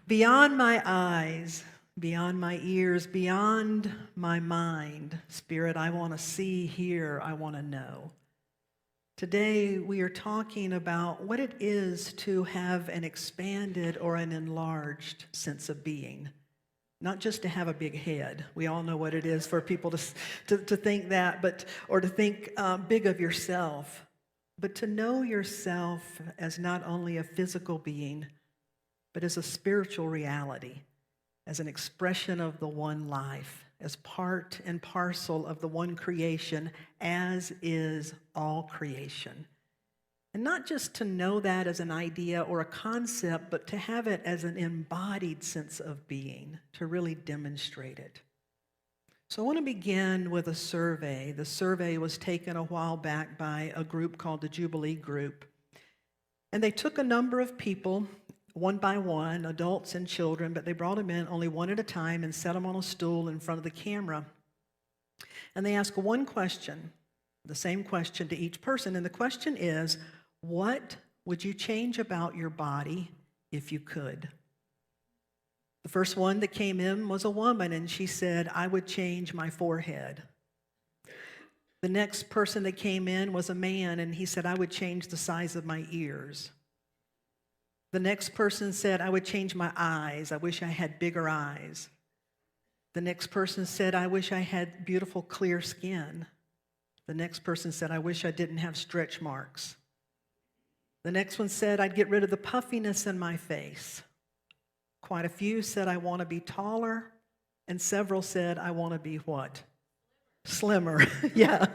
Beyond my eyes, beyond my ears, beyond my mind, Spirit, I want to see, hear, I want to know. Today, we are talking about what it is to have an expanded or an enlarged sense of being. Not just to have a big head. We all know what it is for people to think that, or to think big of yourself. But to know yourself as not only a physical being, but as a spiritual reality, as an expression of the one life, as part and parcel of the one creation, as is all creation. And not just to know that as an idea or a concept, but to have it as an embodied sense of being, to really demonstrate it. So I want to begin with a survey. The survey was taken a while back by a group called the Jubilee Group. And they took a number of people, one by one, adults and children, but they brought them in only one at a time and set them on a stool in front of the camera. And they asked one question, the same question to each person. And the question is, what would you change about your body if you could? The first one that came in was a woman, and she said, I would change my forehead. The next person that came in was a man, and he said, I would change the size of my ears. The next person said, I would change my eyes. I wish I had bigger eyes. The next person said, I wish I had beautiful, clear skin. The next person said, I wish I didn't have stretch marks. The next one said, I'd get rid of the puffiness in my face. Quite a few said, I want to be taller. And several said, I want to be what? Slimmer. Yeah.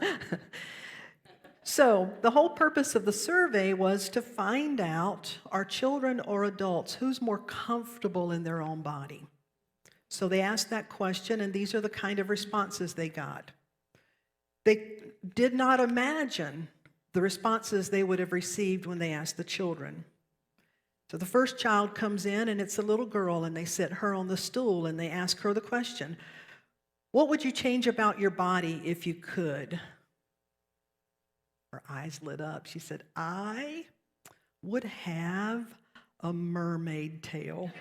So the whole purpose of the survey was to find out, are children or adults, who's more comfortable in their own body? So they asked that question, and these are the kind of responses they got. They did not imagine the responses they would have received when they asked the children. So the first child comes in, and it's a little girl, and they sit her on the stool, and they ask her the question, what would you change about your body if you could? Her eyes lit up. She said, I would have a mermaid tail.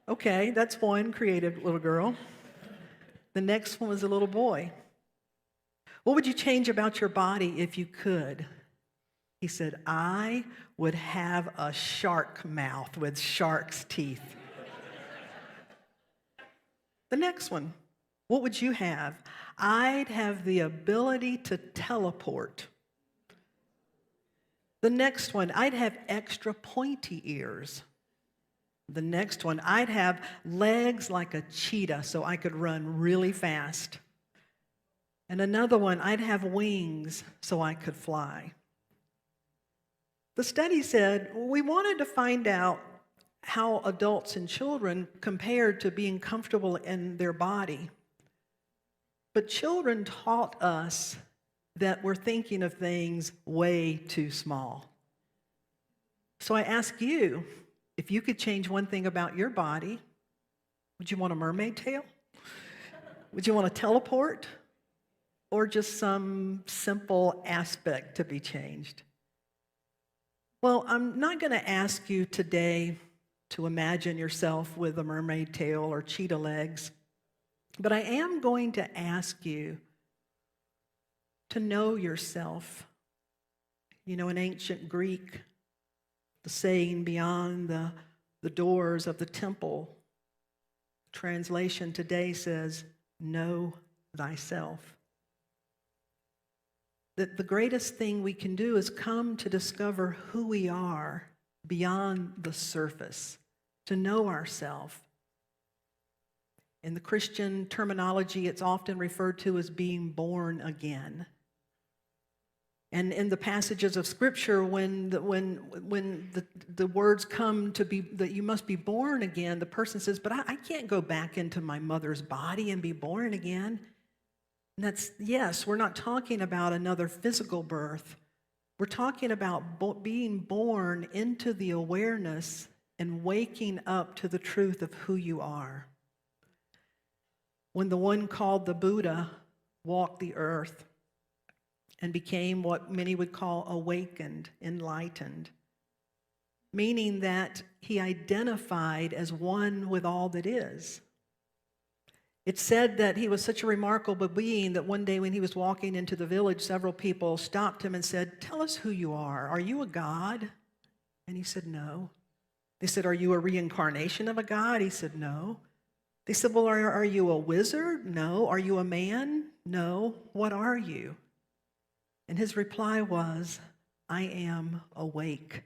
Okay, that's one creative little girl. The next one was a little boy. What would you change about your body if you could? He said, I would have a shark mouth with shark's teeth. The next one, what would you have? I'd have the ability to teleport. The next one, I'd have extra pointy ears. The next one, I'd have legs like a cheetah so I could run really fast. And another one, I'd have wings so I could fly. The study said we wanted to find out how adults and children compared to being comfortable in their body. But children taught us that we're thinking of things way too small. So I ask you, if you could change one thing about your body, would you want a mermaid tail? Would you want to teleport? Or just some simple aspect to be changed? Well, I'm not going to ask you today to imagine yourself with a mermaid tail or cheetah legs, but I am going to ask you to know yourself. You know, in ancient Greek, the saying beyond the doors of the temple, translation today says, know thyself. That the greatest thing we can do is come to discover who we are beyond the surface, to know ourselves. In the Christian terminology, it's often referred to as being born again. And in the passages of Scripture, when the words come to be that you must be born again, the person says, but I can't go back into my mother's body and be born again. And that's, yes, we're not talking about another physical birth. We're talking about being born into the awareness and waking up to the truth of who you are. When the one called the Buddha walked the earth and became what many would call awakened, enlightened, meaning that he identified as one with all that is. It's said that he was such a remarkable being that one day when he was walking into the village, several people stopped him and said, "Tell us who you are. Are you a god?" And he said, "No." They said, "Are you a reincarnation of a god?" He said, "No." They said, "Well, are you a wizard?" "No." "Are you a man?" "No." "What are you?" And his reply was, "I am awake."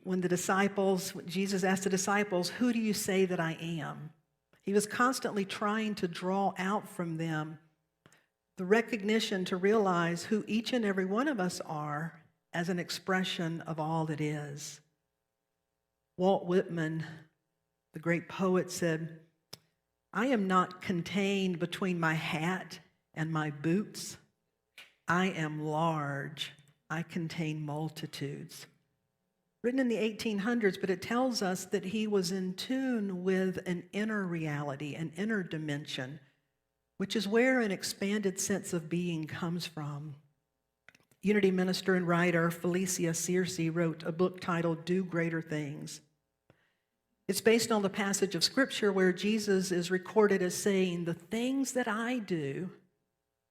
When Jesus asked the disciples, "Who do you say that I am?" He was constantly trying to draw out from them the recognition to realize who each and every one of us are as an expression of all that is. Walt Whitman, the great poet, said, "I am not contained between my hat and my boots. I am large. I contain multitudes." Written in the 1800s, but it tells us that he was in tune with an inner reality, an inner dimension, which is where an expanded sense of being comes from. Unity minister and writer Felicia Searcy wrote a book titled "Do Greater Things." It's based on the passage of Scripture where Jesus is recorded as saying, "The things that I do,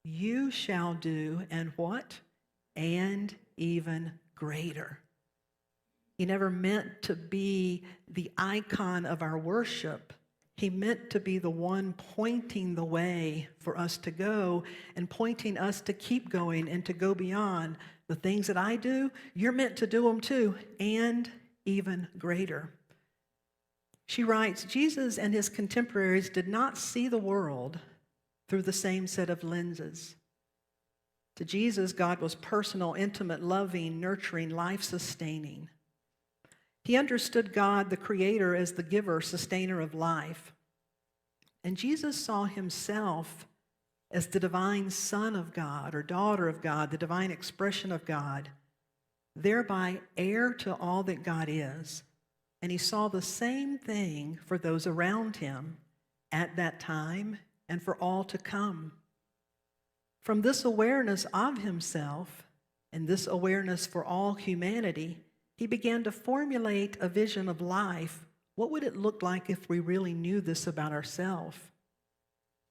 you shall do," and what? "And even greater." He never meant to be the icon of our worship. He meant to be the one pointing the way for us to go and pointing us to keep going and to go beyond. The things that I do, you're meant to do them too, and even greater. She writes, Jesus and his contemporaries did not see the world through the same set of lenses. To Jesus, God was personal, intimate, loving, nurturing, life-sustaining. He understood God, the Creator, as the giver, sustainer of life. And Jesus saw himself as the divine Son of God or daughter of God, the divine expression of God, thereby heir to all that God is. And he saw the same thing for those around him at that time and for all to come. From this awareness of himself and this awareness for all humanity, he began to formulate a vision of life. What would it look like if we really knew this about ourselves?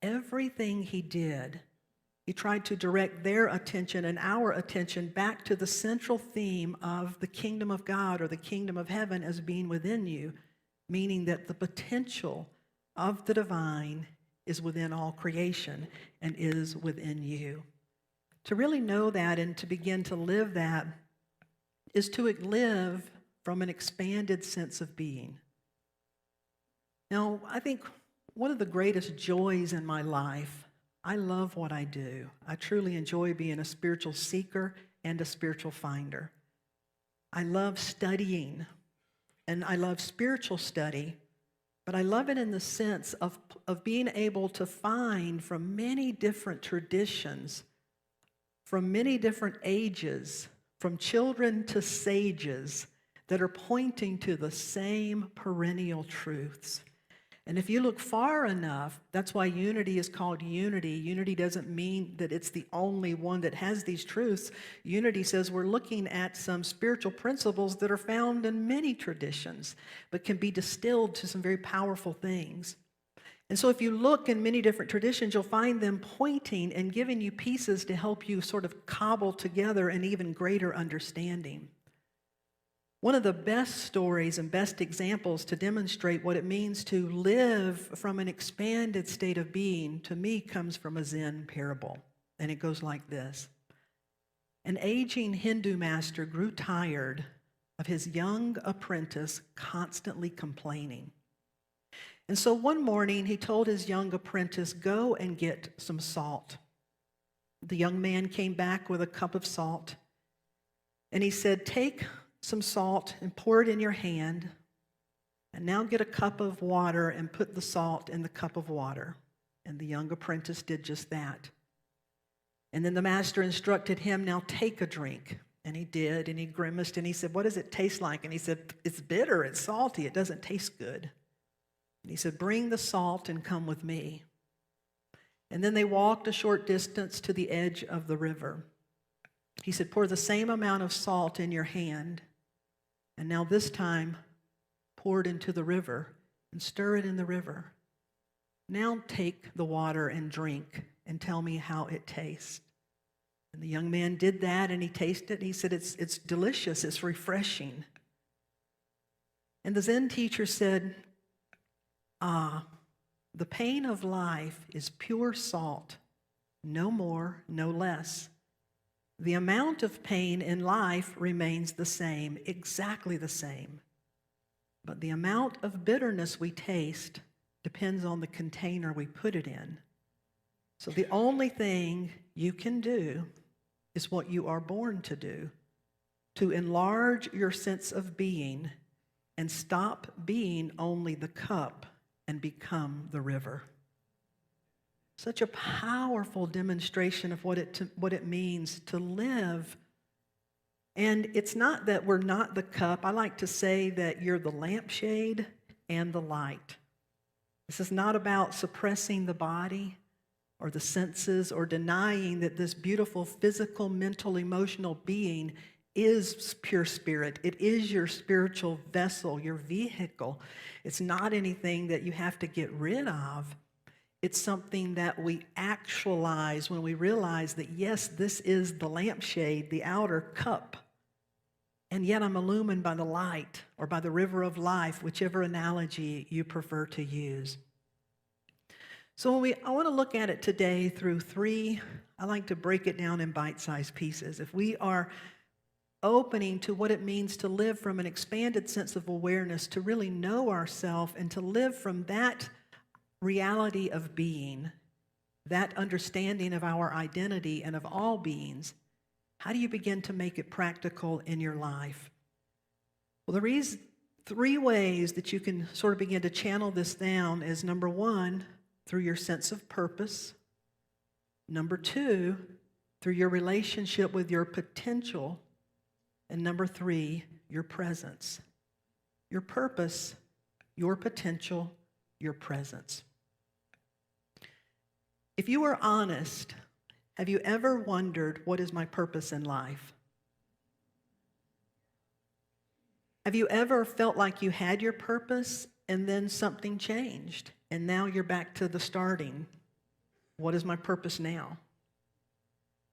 Everything he did, he tried to direct their attention and our attention back to the central theme of the kingdom of God or the kingdom of heaven as being within you, meaning that the potential of the divine is within all creation and is within you. To really know that and to begin to live that is to live from an expanded sense of being. Now, I think one of the greatest joys in my life, I love what I do. I truly enjoy being a spiritual seeker and a spiritual finder. I love studying, and I love spiritual study, but I love it in the sense of being able to find from many different traditions, from many different ages, from children to sages, that are pointing to the same perennial truths. And if you look far enough, that's why unity is called unity. Unity doesn't mean that it's the only one that has these truths. Unity says we're looking at some spiritual principles that are found in many traditions, but can be distilled to some very powerful things. And so if you look in many different traditions, you'll find them pointing and giving you pieces to help you sort of cobble together an even greater understanding. One of the best stories and best examples to demonstrate what it means to live from an expanded state of being, to me, comes from a Zen parable. And it goes like this. An aging Hindu master grew tired of his young apprentice constantly complaining. And so one morning he told his young apprentice, "Go and get some salt." The young man came back with a cup of salt. And he said, "Take some salt and pour it in your hand. And now get a cup of water and put the salt in the cup of water." And the young apprentice did just that. And then the master instructed him, "Now take a drink." And he did, and he grimaced, and he said, "What does it taste like?" And he said, "It's bitter, it's salty, it doesn't taste good." And he said, "Bring the salt and come with me." And then they walked a short distance to the edge of the river. He said, "Pour the same amount of salt in your hand." And now this time, pour it into the river and stir it in the river. Now take the water and drink and tell me how it tastes. And the young man did that, and he tasted it. And he said, it's delicious, it's refreshing. And the Zen teacher said, the pain of life is pure salt, no more, no less. The amount of pain in life remains the same, exactly the same. But the amount of bitterness we taste depends on the container we put it in. So the only thing you can do is what you are born to do, to enlarge your sense of being and stop being only the cup and become the river. Such a powerful demonstration of what it means to live. And it's not that we're not the cup. I like to say that you're the lampshade and the light. This is not about suppressing the body or the senses or denying that this beautiful physical, mental, emotional being is pure spirit. It is your spiritual vessel, your vehicle. It's not anything that you have to get rid of. It's something that we actualize when we realize that, yes, this is the lampshade, the outer cup, and yet I'm illumined by the light or by the river of life, whichever analogy you prefer to use. So I want to look at it today through three, I like to break it down in bite-sized pieces. If we are opening to what it means to live from an expanded sense of awareness, to really know ourselves and to live from that reality of being, that understanding of our identity and of all beings, how do you begin to make it practical in your life? Well, there is three ways that you can sort of begin to channel this down is, number one, through your sense of purpose. Number two, through your relationship with your potential. And number three, your presence. Your purpose, your potential, your presence. If you are honest, have you ever wondered, what is my purpose in life? Have you ever felt like you had your purpose and then something changed and now you're back to the starting? What is my purpose now?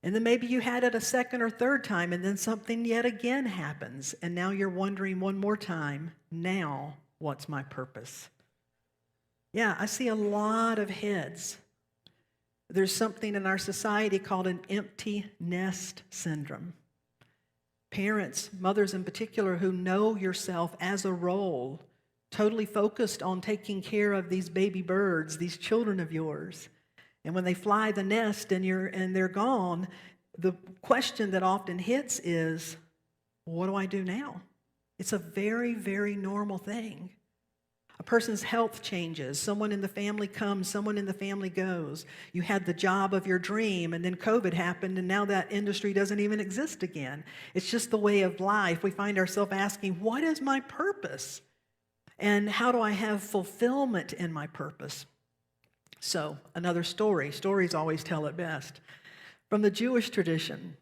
And then maybe you had it a second or third time and then something yet again happens and now you're wondering one more time, now what's my purpose? Yeah, I see a lot of heads. There's something in our society called an empty nest syndrome. Parents, mothers in particular, who know yourself as a role, totally focused on taking care of these baby birds, these children of yours. And when they fly the nest and they're gone, the question that often hits is, what do I do now? It's a very, very normal thing. A person's health changes. Someone in the family comes, someone in the family goes. You had the job of your dream, and then COVID happened, and now that industry doesn't even exist again. It's just the way of life. We find ourselves asking, what is my purpose? And how do I have fulfillment in my purpose? So, another story. Stories always tell it best. From the Jewish tradition,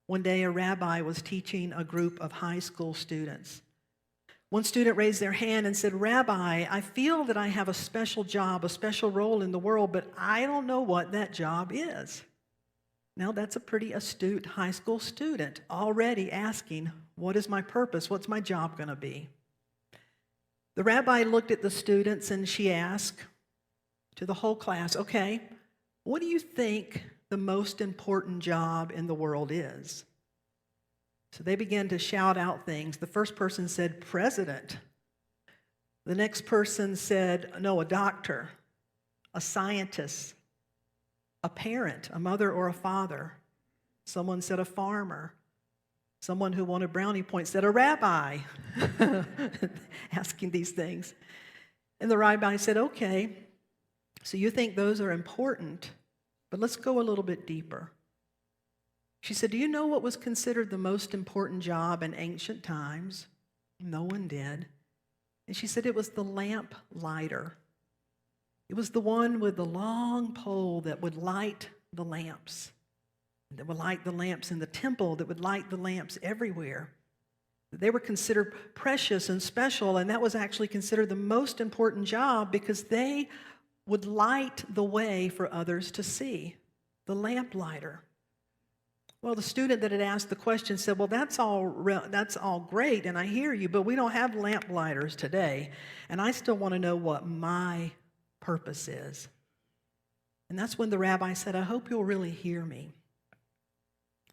one day a rabbi was teaching a group of high school students. One student raised their hand and said, "Rabbi, I feel that I have a special job, a special role in the world, but I don't know what that job is." Now, that's a pretty astute high school student already asking, what is my purpose? What's my job going to be? The rabbi looked at the students and she asked to the whole class, okay, what do you think the most important job in the world is? So they began to shout out things. The first person said, president. The next person said, no, a doctor, a scientist, a parent, a mother or a father. Someone said a farmer. Someone who wanted brownie points said a rabbi, asking these things. And the rabbi said, okay, so you think those are important, but let's go a little bit deeper. She said, do you know what was considered the most important job in ancient times? No one did. And she said it was the lamp lighter. It was the one with the long pole that would light the lamps, that would light the lamps in the temple, that would light the lamps everywhere. They were considered precious and special, and that was actually considered the most important job because they would light the way for others to see, the lamplighter. Well, the student that had asked the question said, well, that's all great, and I hear you, but we don't have lamplighters today, and I still want to know what my purpose is. And that's when the rabbi said, I hope you'll really hear me.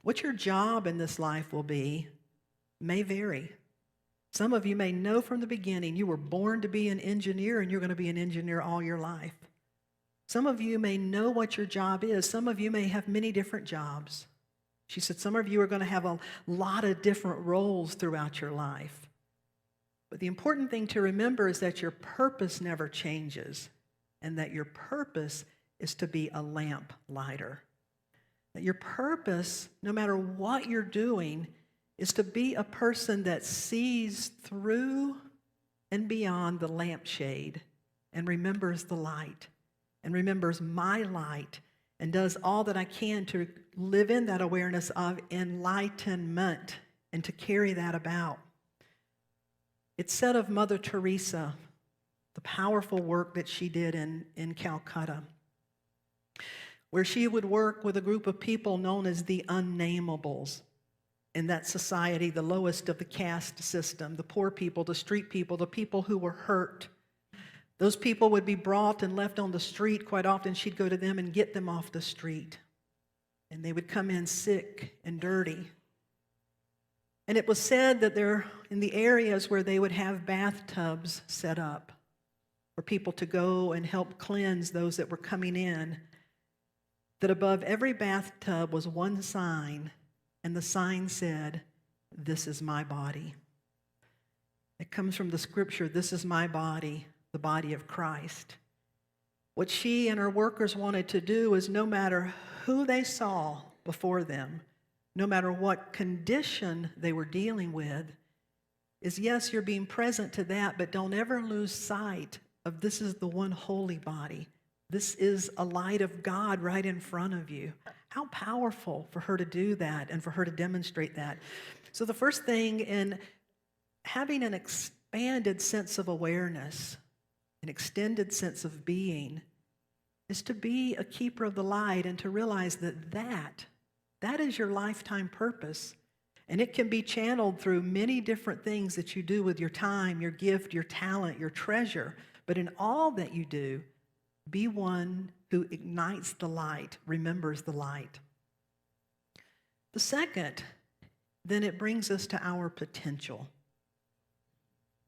What your job in this life will be may vary. Some of you may know from the beginning you were born to be an engineer and you're going to be an engineer all your life. Some of you may know what your job is. Some of you may have many different jobs. She said some of you are going to have a lot of different roles throughout your life. But the important thing to remember is that your purpose never changes and that your purpose is to be a lamp lighter. That your purpose, no matter what you're doing, is to be a person that sees through and beyond the lampshade and remembers the light and remembers my light and does all that I can to live in that awareness of enlightenment and to carry that about. It's said of Mother Teresa, the powerful work that she did in Calcutta, where she would work with a group of people known as the unnamables. In that society, the lowest of the caste system, the poor people, the street people, the people who were hurt. Those people would be brought and left on the street. Quite often, she'd go to them and get them off the street. And they would come in sick and dirty. And it was said that they're in the areas where they would have bathtubs set up for people to go and help cleanse those that were coming in, that above every bathtub was one sign, and the sign said, "This is my body." It comes from the scripture, "This is my body, the body of Christ." What she and her workers wanted to do is no matter who they saw before them, no matter what condition they were dealing with, is yes, you're being present to that, but don't ever lose sight of this is the one holy body. This is a light of God right in front of you. How powerful for her to do that and for her to demonstrate that. So the first thing in having an expanded sense of awareness, an extended sense of being, is to be a keeper of the light and to realize that is your lifetime purpose. And it can be channeled through many different things that you do with your time, your gift, your talent, your treasure. But in all that you do, be one who ignites the light, remembers the light. The second, then it brings us to our potential,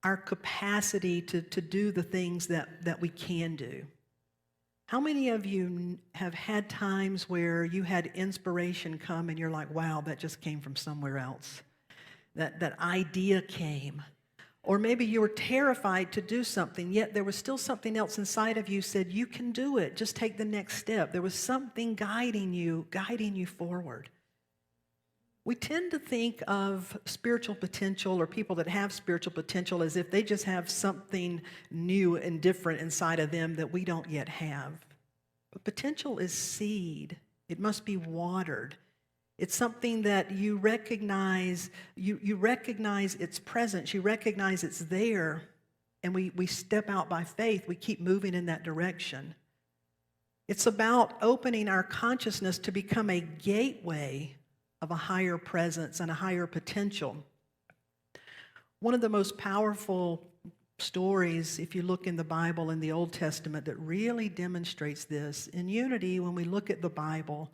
our capacity to do the things that we can do. How many of you have had times where you had inspiration come and you're like, wow, that just came from somewhere else? That idea came. Or maybe you were terrified to do something, yet there was still something else inside of you said, you can do it. Just take the next step. There was something guiding you forward. We tend to think of spiritual potential or people that have spiritual potential as if they just have something new and different inside of them that we don't yet have. But potential is seed. It must be watered. It's something that you recognize, you recognize its presence, you recognize it's there, and we step out by faith, we keep moving in that direction. It's about opening our consciousness to become a gateway of a higher presence and a higher potential. One of the most powerful stories, if you look in the Bible in the Old Testament, that really demonstrates this, in unity, when we look at the Bible,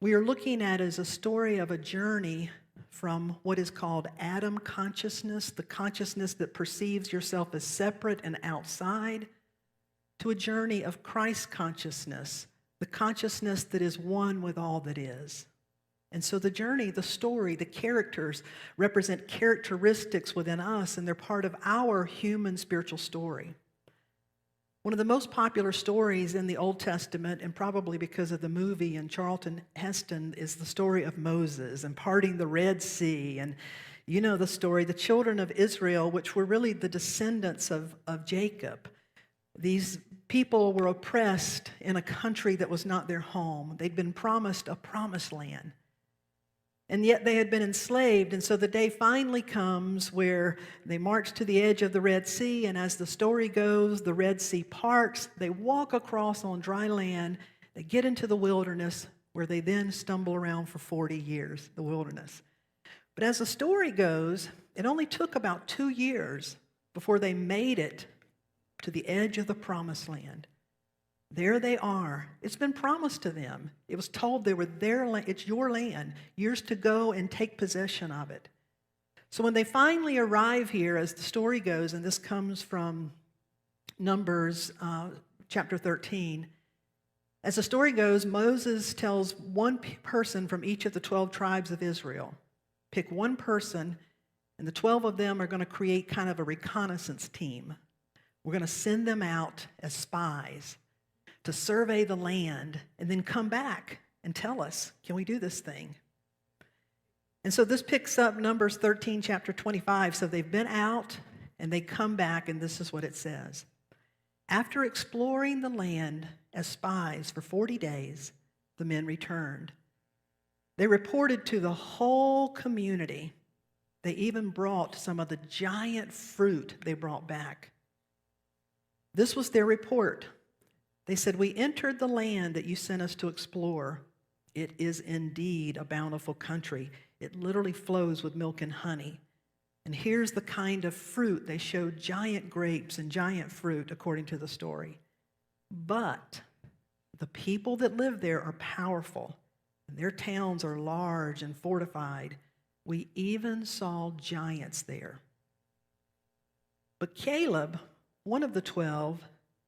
we are looking at as a story of a journey from what is called Adam consciousness, the consciousness that perceives yourself as separate and outside, to a journey of Christ consciousness, the consciousness that is one with all that is. And so the journey, the story, the characters represent characteristics within us, and they're part of our human spiritual story. One of the most popular stories in the Old Testament, and probably because of the movie and Charlton Heston, is the story of Moses and parting the Red Sea. And you know the story, the children of Israel, which were really the descendants of Jacob. These people were oppressed in a country that was not their home. They'd been promised a promised land. And yet they had been enslaved. And so the day finally comes where they march to the edge of the Red Sea. And as the story goes, the Red Sea parts. They walk across on dry land. They get into the wilderness where they then stumble around for 40 years, the wilderness. But as the story goes, it only took about 2 years before they made it to the edge of the promised land. There they are. It's been promised to them. It was told they were their land. It's your land. Yours to go and take possession of it. So when they finally arrive here, as the story goes, and this comes from Numbers chapter 13, as the story goes, Moses tells one person from each of the 12 tribes of Israel, pick one person, and the 12 of them are going to create kind of a reconnaissance team. We're going to send them out as spies to survey the land and then come back and tell us, can we do this thing? And so this picks up Numbers 13, chapter 25. So they've been out and they come back, and this is what it says. After exploring the land as spies for 40 days, the men returned. They reported to the whole community. They even brought some of the giant fruit they brought back. This was their report. They said, we entered the land that you sent us to explore. It is indeed a bountiful country. It literally flows with milk and honey. And here's the kind of fruit. They showed giant grapes and giant fruit, according to the story. But the people that live there are powerful, and their towns are large and fortified. We even saw giants there. But Caleb, one of the 12,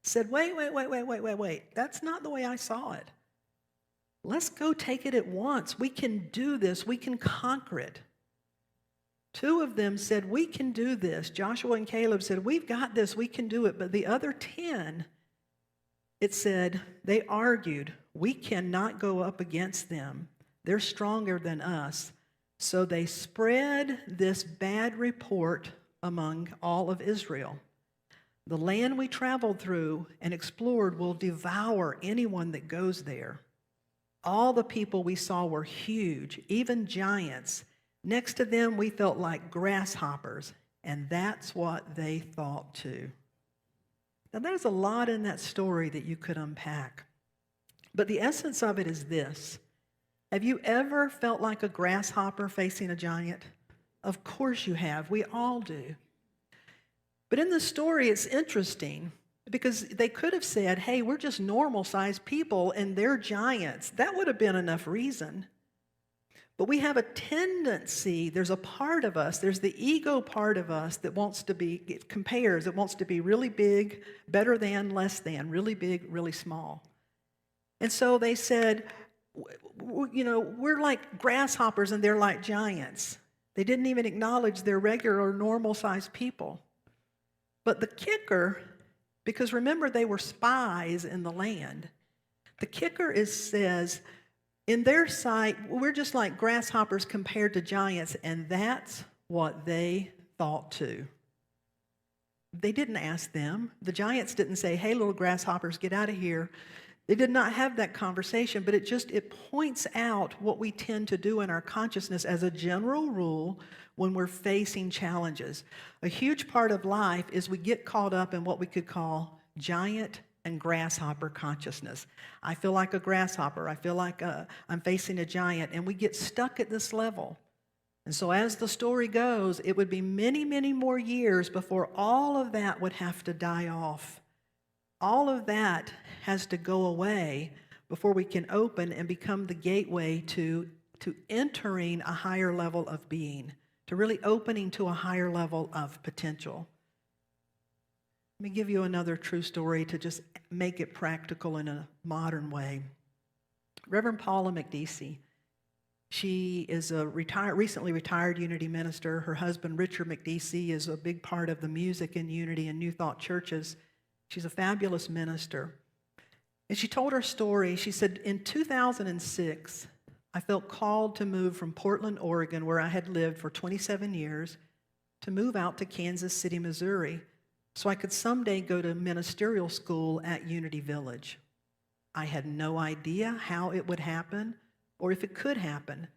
said, wait. That's not the way I saw it. Let's go take it at once. We can do this. We can conquer it. 2 of them said, we can do this. Joshua and Caleb said, we've got this. We can do it. But the other 10, it said, they argued, we cannot go up against them. They're stronger than us. So they spread this bad report among all of Israel. The land we traveled through and explored will devour anyone that goes there. All the people we saw were huge, even giants. Next to them, we felt like grasshoppers, and that's what they thought too. Now, there's a lot in that story that you could unpack, but the essence of it is this. Have you ever felt like a grasshopper facing a giant? Of course you have. We all do. But in the story, it's interesting because they could have said, hey, we're just normal-sized people and they're giants. That would have been enough reason. But we have a tendency, there's a part of us, there's the ego part of us that wants to be, it compares, it wants to be really big, better than, less than, really big, really small. And so they said, we're like grasshoppers and they're like giants. They didn't even acknowledge they're regular, normal-sized people. But the kicker, because remember they were spies in the land, the kicker says, in their sight, we're just like grasshoppers compared to giants, and that's what they thought too. They didn't ask them. The giants didn't say, hey, little grasshoppers, get out of here. They did not have that conversation, but it points out what we tend to do in our consciousness as a general rule when we're facing challenges. A huge part of life is we get caught up in what we could call giant and grasshopper consciousness. I feel like a grasshopper. I feel like I'm facing a giant, and we get stuck at this level. And so as the story goes, it would be many, many more years before all of that would have to die off. All of that has to go away before we can open and become the gateway to entering a higher level of being, to really opening to a higher level of potential. Let me give you another true story to just make it practical in a modern way. Reverend Paula McDeesey, she is a recently retired Unity minister. Her husband, Richard McDeesey, is a big part of the music in Unity and New Thought churches. She's a fabulous minister. And she told her story. She said, in 2006, I felt called to move from Portland, Oregon, where I had lived for 27 years, to move out to Kansas City, Missouri, so I could someday go to ministerial school at Unity Village. I had no idea how it would happen or if it could happen.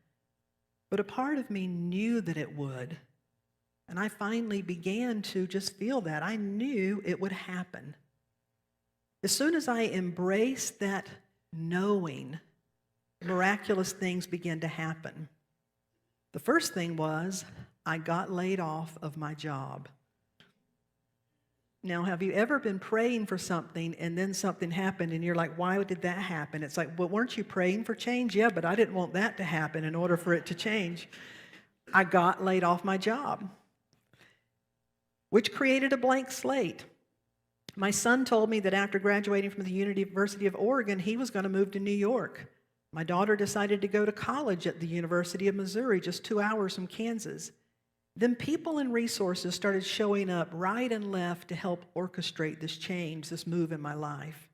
But a part of me knew that it would. And I finally began to just feel that. I knew it would happen. As soon as I embraced that knowing, miraculous things began to happen. The first thing was I got laid off of my job. Now, have you ever been praying for something and then something happened and you're like, why did that happen? It's like, well, weren't you praying for change? Yeah, but I didn't want that to happen in order for it to change. I got laid off my job, which created a blank slate. My son told me that after graduating from the University of Oregon, he was going to move to New York. My daughter decided to go to college at the University of Missouri, just 2 hours from Kansas. Then people and resources started showing up right and left to help orchestrate this change, this move in my life.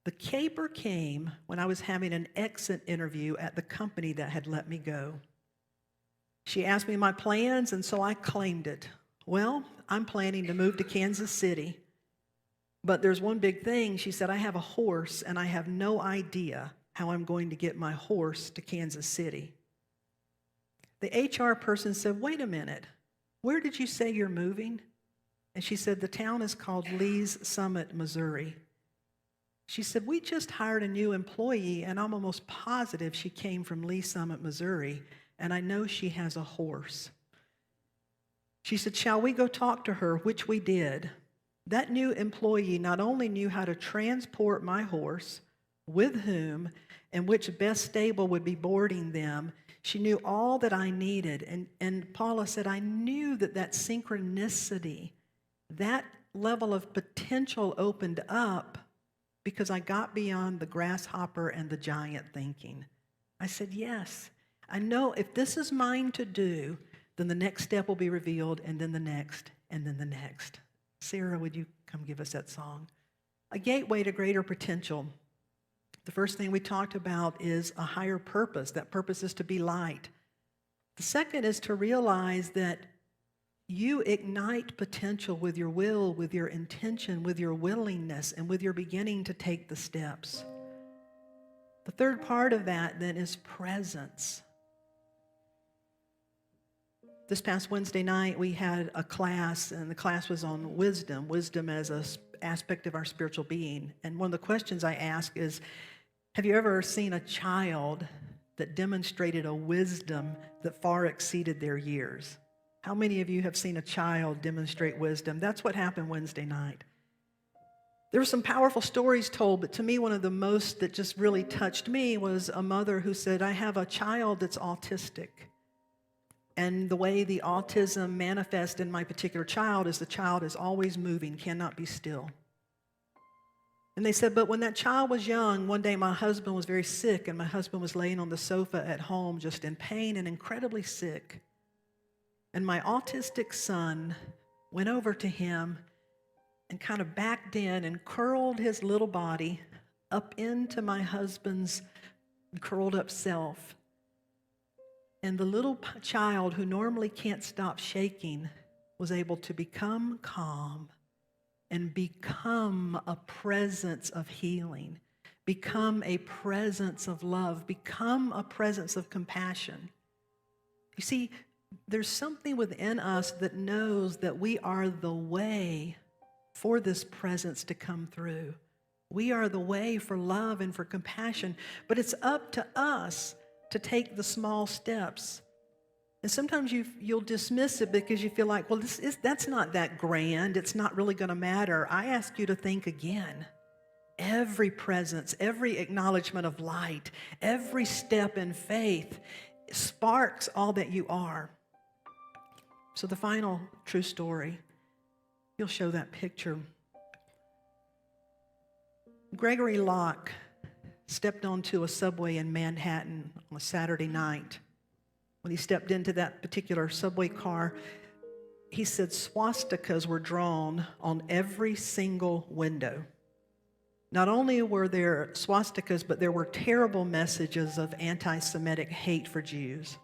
The caper came when I was having an exit interview at the company that had let me go. She asked me my plans, and so I claimed it. Well, I'm planning to move to Kansas City. But there's one big thing. She said, I have a horse, and I have no idea how I'm going to get my horse to Kansas City. The HR person said, wait a minute, where did you say you're moving? And she said, the town is called Lee's Summit, Missouri. She said, we just hired a new employee, and I'm almost positive she came from Lee's Summit, Missouri, and I know she has a horse. She said, shall we go talk to her, which we did. That new employee not only knew how to transport my horse, with whom, and which best stable would be boarding them. She knew all that I needed. And Paula said, I knew that synchronicity, that level of potential opened up because I got beyond the grasshopper and the giant thinking. I said, yes, I know if this is mine to do, then the next step will be revealed, and then the next, and then the next. Sarah, would you come give us that song? A gateway to greater potential. The first thing we talked about is a higher purpose. That purpose is to be light. The second is to realize that you ignite potential with your will, with your intention, with your willingness, and with your beginning to take the steps. The third part of that then is presence. This past Wednesday night, we had a class, and the class was on wisdom as an aspect of our spiritual being. And one of the questions I ask is, have you ever seen a child that demonstrated a wisdom that far exceeded their years? How many of you have seen a child demonstrate wisdom? That's what happened Wednesday night. There were some powerful stories told, but to me, one of the most that just really touched me was a mother who said, I have a child that's autistic. And the way the autism manifests in my particular child is the child is always moving, cannot be still. And they said, but when that child was young, one day my husband was very sick, and my husband was laying on the sofa at home just in pain and incredibly sick. And my autistic son went over to him and kind of backed in and curled his little body up into my husband's curled up self. And the little child who normally can't stop shaking was able to become calm and become a presence of healing, become a presence of love, become a presence of compassion. You see, there's something within us that knows that we are the way for this presence to come through. We are the way for love and for compassion, but it's up to us to take the small steps. And sometimes you'll dismiss it because you feel like, well, that's not that grand. It's not really going to matter. I ask you to think again. Every presence, every acknowledgement of light, every step in faith sparks all that you are. So the final true story, you'll show that picture. Gregory Locke stepped onto a subway in Manhattan on a Saturday night. When he stepped into that particular subway car, he said swastikas were drawn on every single window. Not only were there swastikas, but there were terrible messages of anti-Semitic hate for Jews.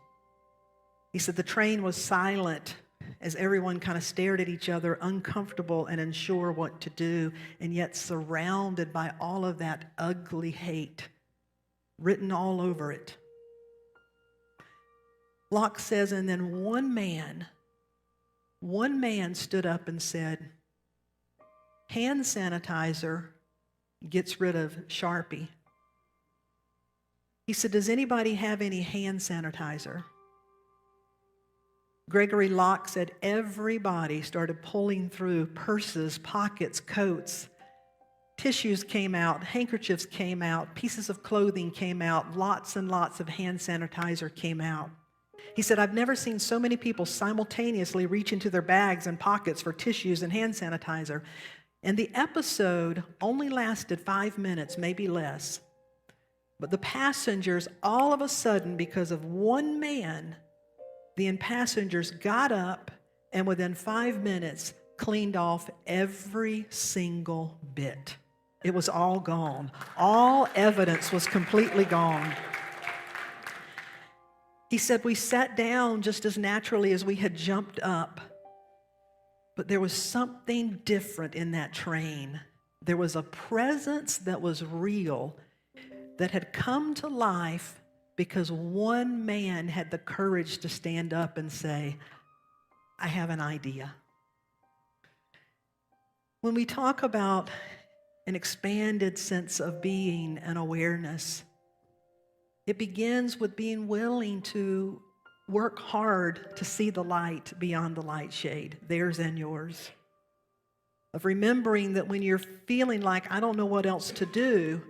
He said the train was silent as everyone kind of stared at each other, uncomfortable and unsure what to do, and yet surrounded by all of that ugly hate written all over it. Locke says, and then one man stood up and said, hand sanitizer gets rid of Sharpie. He said, does anybody have any hand sanitizer? Gregory Locke said everybody started pulling through purses, pockets, coats. Tissues came out, handkerchiefs came out, pieces of clothing came out, lots and lots of hand sanitizer came out. He said, I've never seen so many people simultaneously reach into their bags and pockets for tissues and hand sanitizer. And the episode only lasted 5 minutes, maybe less. But the passengers, all of a sudden, because of one man, the passengers got up and within 5 minutes cleaned off every single bit. It was all gone. All evidence was completely gone. He said, we sat down just as naturally as we had jumped up. But there was something different in that train. There was a presence that was real, that had come to life because one man had the courage to stand up and say, I have an idea. When we talk about an expanded sense of being and awareness, it begins with being willing to work hard to see the light beyond the light shade, theirs and yours. Of remembering that when you're feeling like, I don't know what else to do,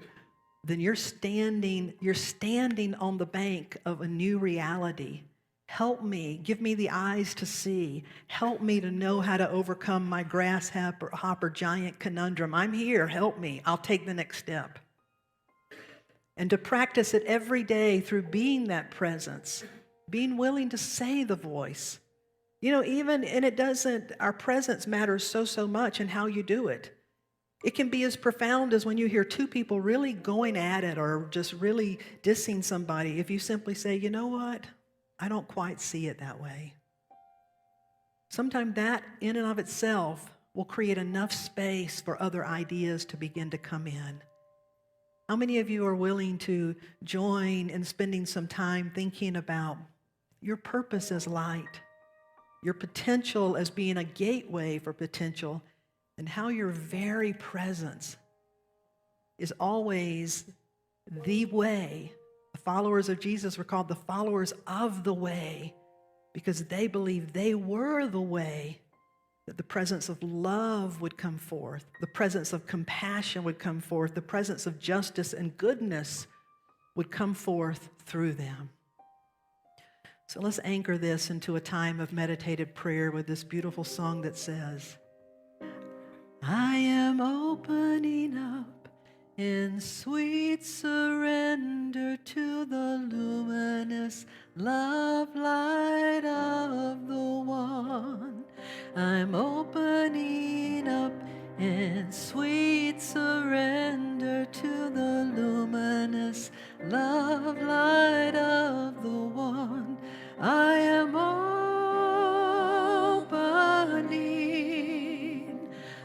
then you're standing on the bank of a new reality. Help me, give me the eyes to see. Help me to know how to overcome my grasshopper giant conundrum. I'm here, help me. I'll take the next step. And to practice it every day through being that presence, being willing to say the voice. You know, our presence matters so much in how you do it. It can be as profound as when you hear two people really going at it or just really dissing somebody. If you simply say, you know what? I don't quite see it that way. Sometimes that in and of itself will create enough space for other ideas to begin to come in. How many of you are willing to join in spending some time thinking about your purpose as light, your potential as being a gateway for potential, and how your very presence is always the way? The followers of Jesus were called the followers of the way because they believed they were the way, that the presence of love would come forth, the presence of compassion would come forth, the presence of justice and goodness would come forth through them. So let's anchor this into a time of meditative prayer with this beautiful song that says, I am opening up in sweet surrender to the luminous love light of the one. I'm opening up in sweet surrender to the luminous love light of the one. I am opening.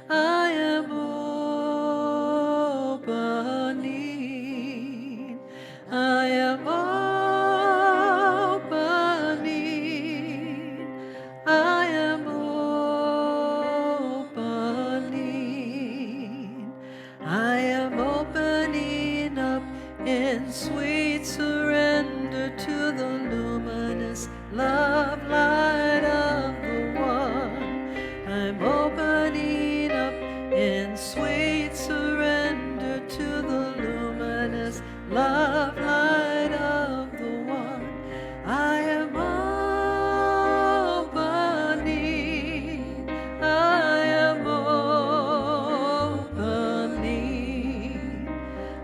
I am opening. I am opening. I am opening. I am opening up in sweet surrender to the luminous love light of the one. I'm opening up in sweet surrender to the luminous love light of the one. I am opening. I am opening.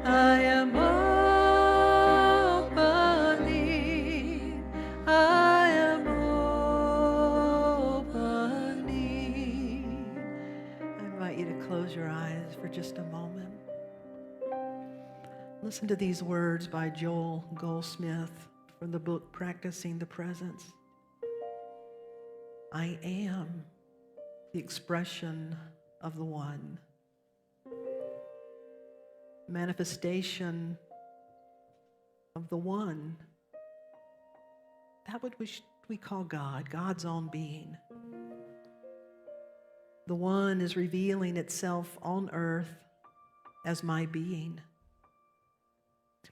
I am opening. I am opening. I invite you to close your eyes for just a moment. Listen to these words by Joel Goldsmith from the book Practicing the Presence. I am the expression of the one, manifestation of the one. that what we call God, God's own being. The one is revealing itself on earth as my being,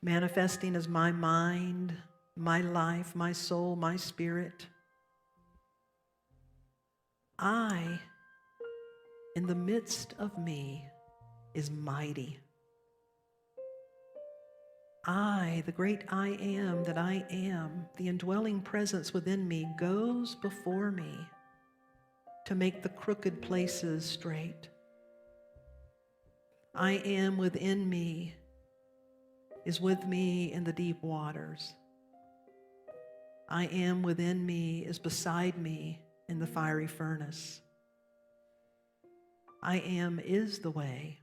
manifesting as my mind, my life, my soul, my spirit. I, in the midst of me, is mighty. I, the great I am that I am, the indwelling presence within me, goes before me to make the crooked places straight. I am within me is with me in the deep waters. I am within me is beside me in the fiery furnace. I am is the way,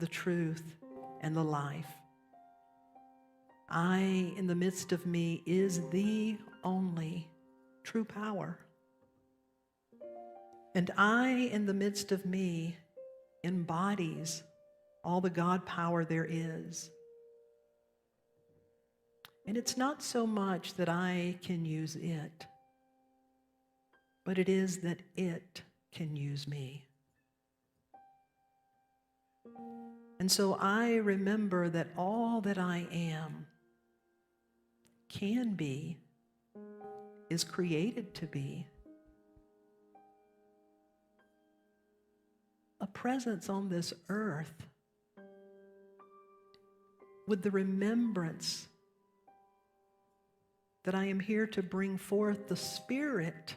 the truth, and the life. I, in the midst of me, is the only true power. And I, in the midst of me, embodies all the God power there is. And it's not so much that I can use it, but it is that it can use me. And so I remember that all that I am, can be, is created to be. A presence on this earth with the remembrance that I am here to bring forth the Spirit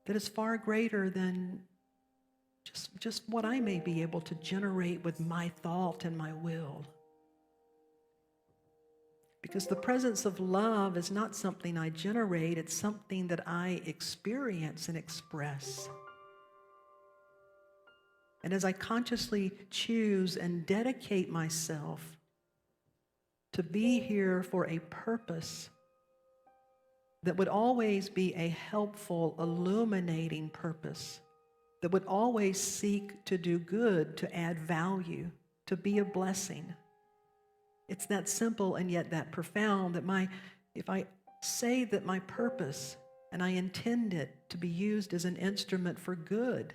that is far greater than just what I may be able to generate with my thought and my will. Because the presence of love is not something I generate, it's something that I experience and express. And as I consciously choose and dedicate myself to be here for a purpose that would always be a helpful, illuminating purpose, that would always seek to do good, to add value, to be a blessing. It's that simple and yet that profound that if I say that my purpose and I intend it to be used as an instrument for good,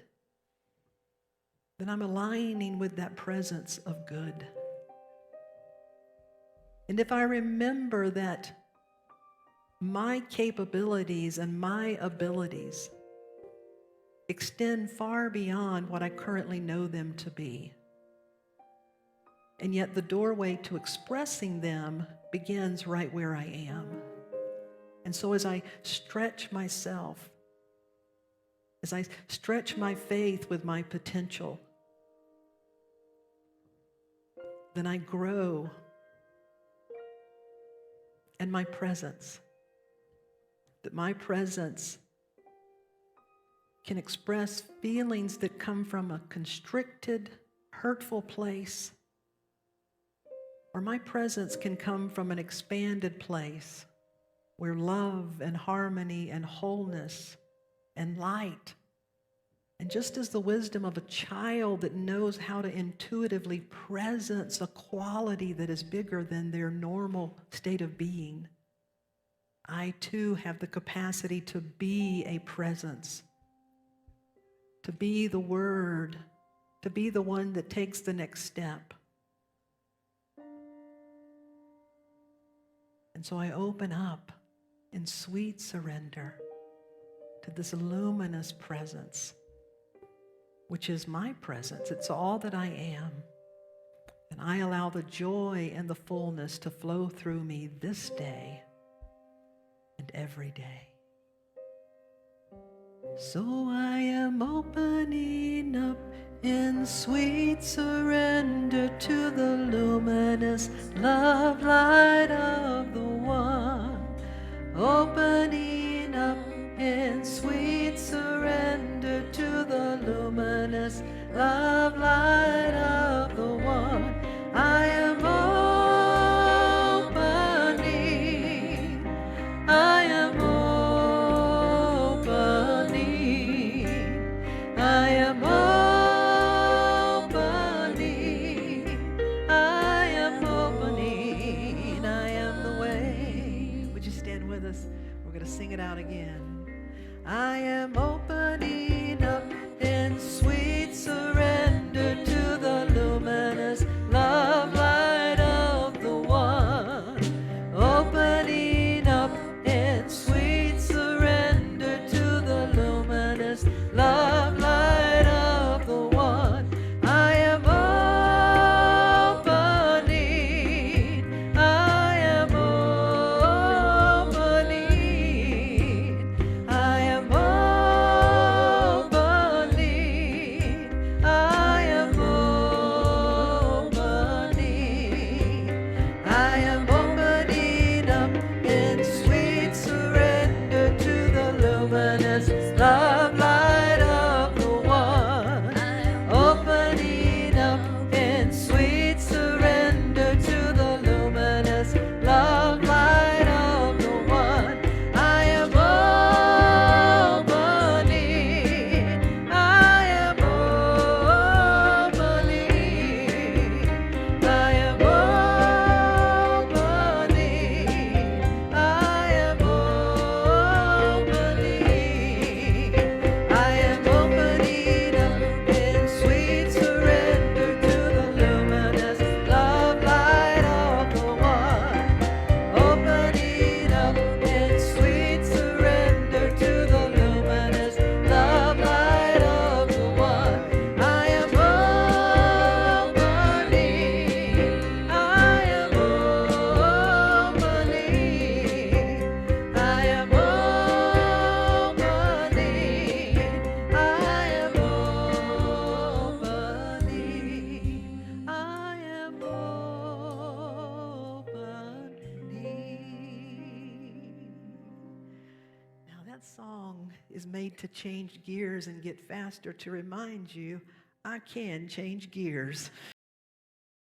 then I'm aligning with that presence of good. And if I remember that my capabilities and my abilities extend far beyond what I currently know them to be, and yet the doorway to expressing them begins right where I am. And so as I stretch myself, as I stretch my faith with my potential, then I grow in my presence. That my presence can express feelings that come from a constricted, hurtful place, or my presence can come from an expanded place where love and harmony and wholeness and light, and just as the wisdom of a child that knows how to intuitively presence a quality that is bigger than their normal state of being, I too have the capacity to be a presence, to be the word, to be the one that takes the next step. And so I open up in sweet surrender to this luminous presence, which is my presence. It's all that I am. And I allow the joy and the fullness to flow through me this day and every day. So I am opening up in sweet surrender to the luminous love light of the one. Opening up in sweet surrender to the luminous love light of the one. I am opening. I am opening. I am opening. I am opening. I am the way. Would you stand with us? that song is made to change gears and get faster to remind you I can change gears.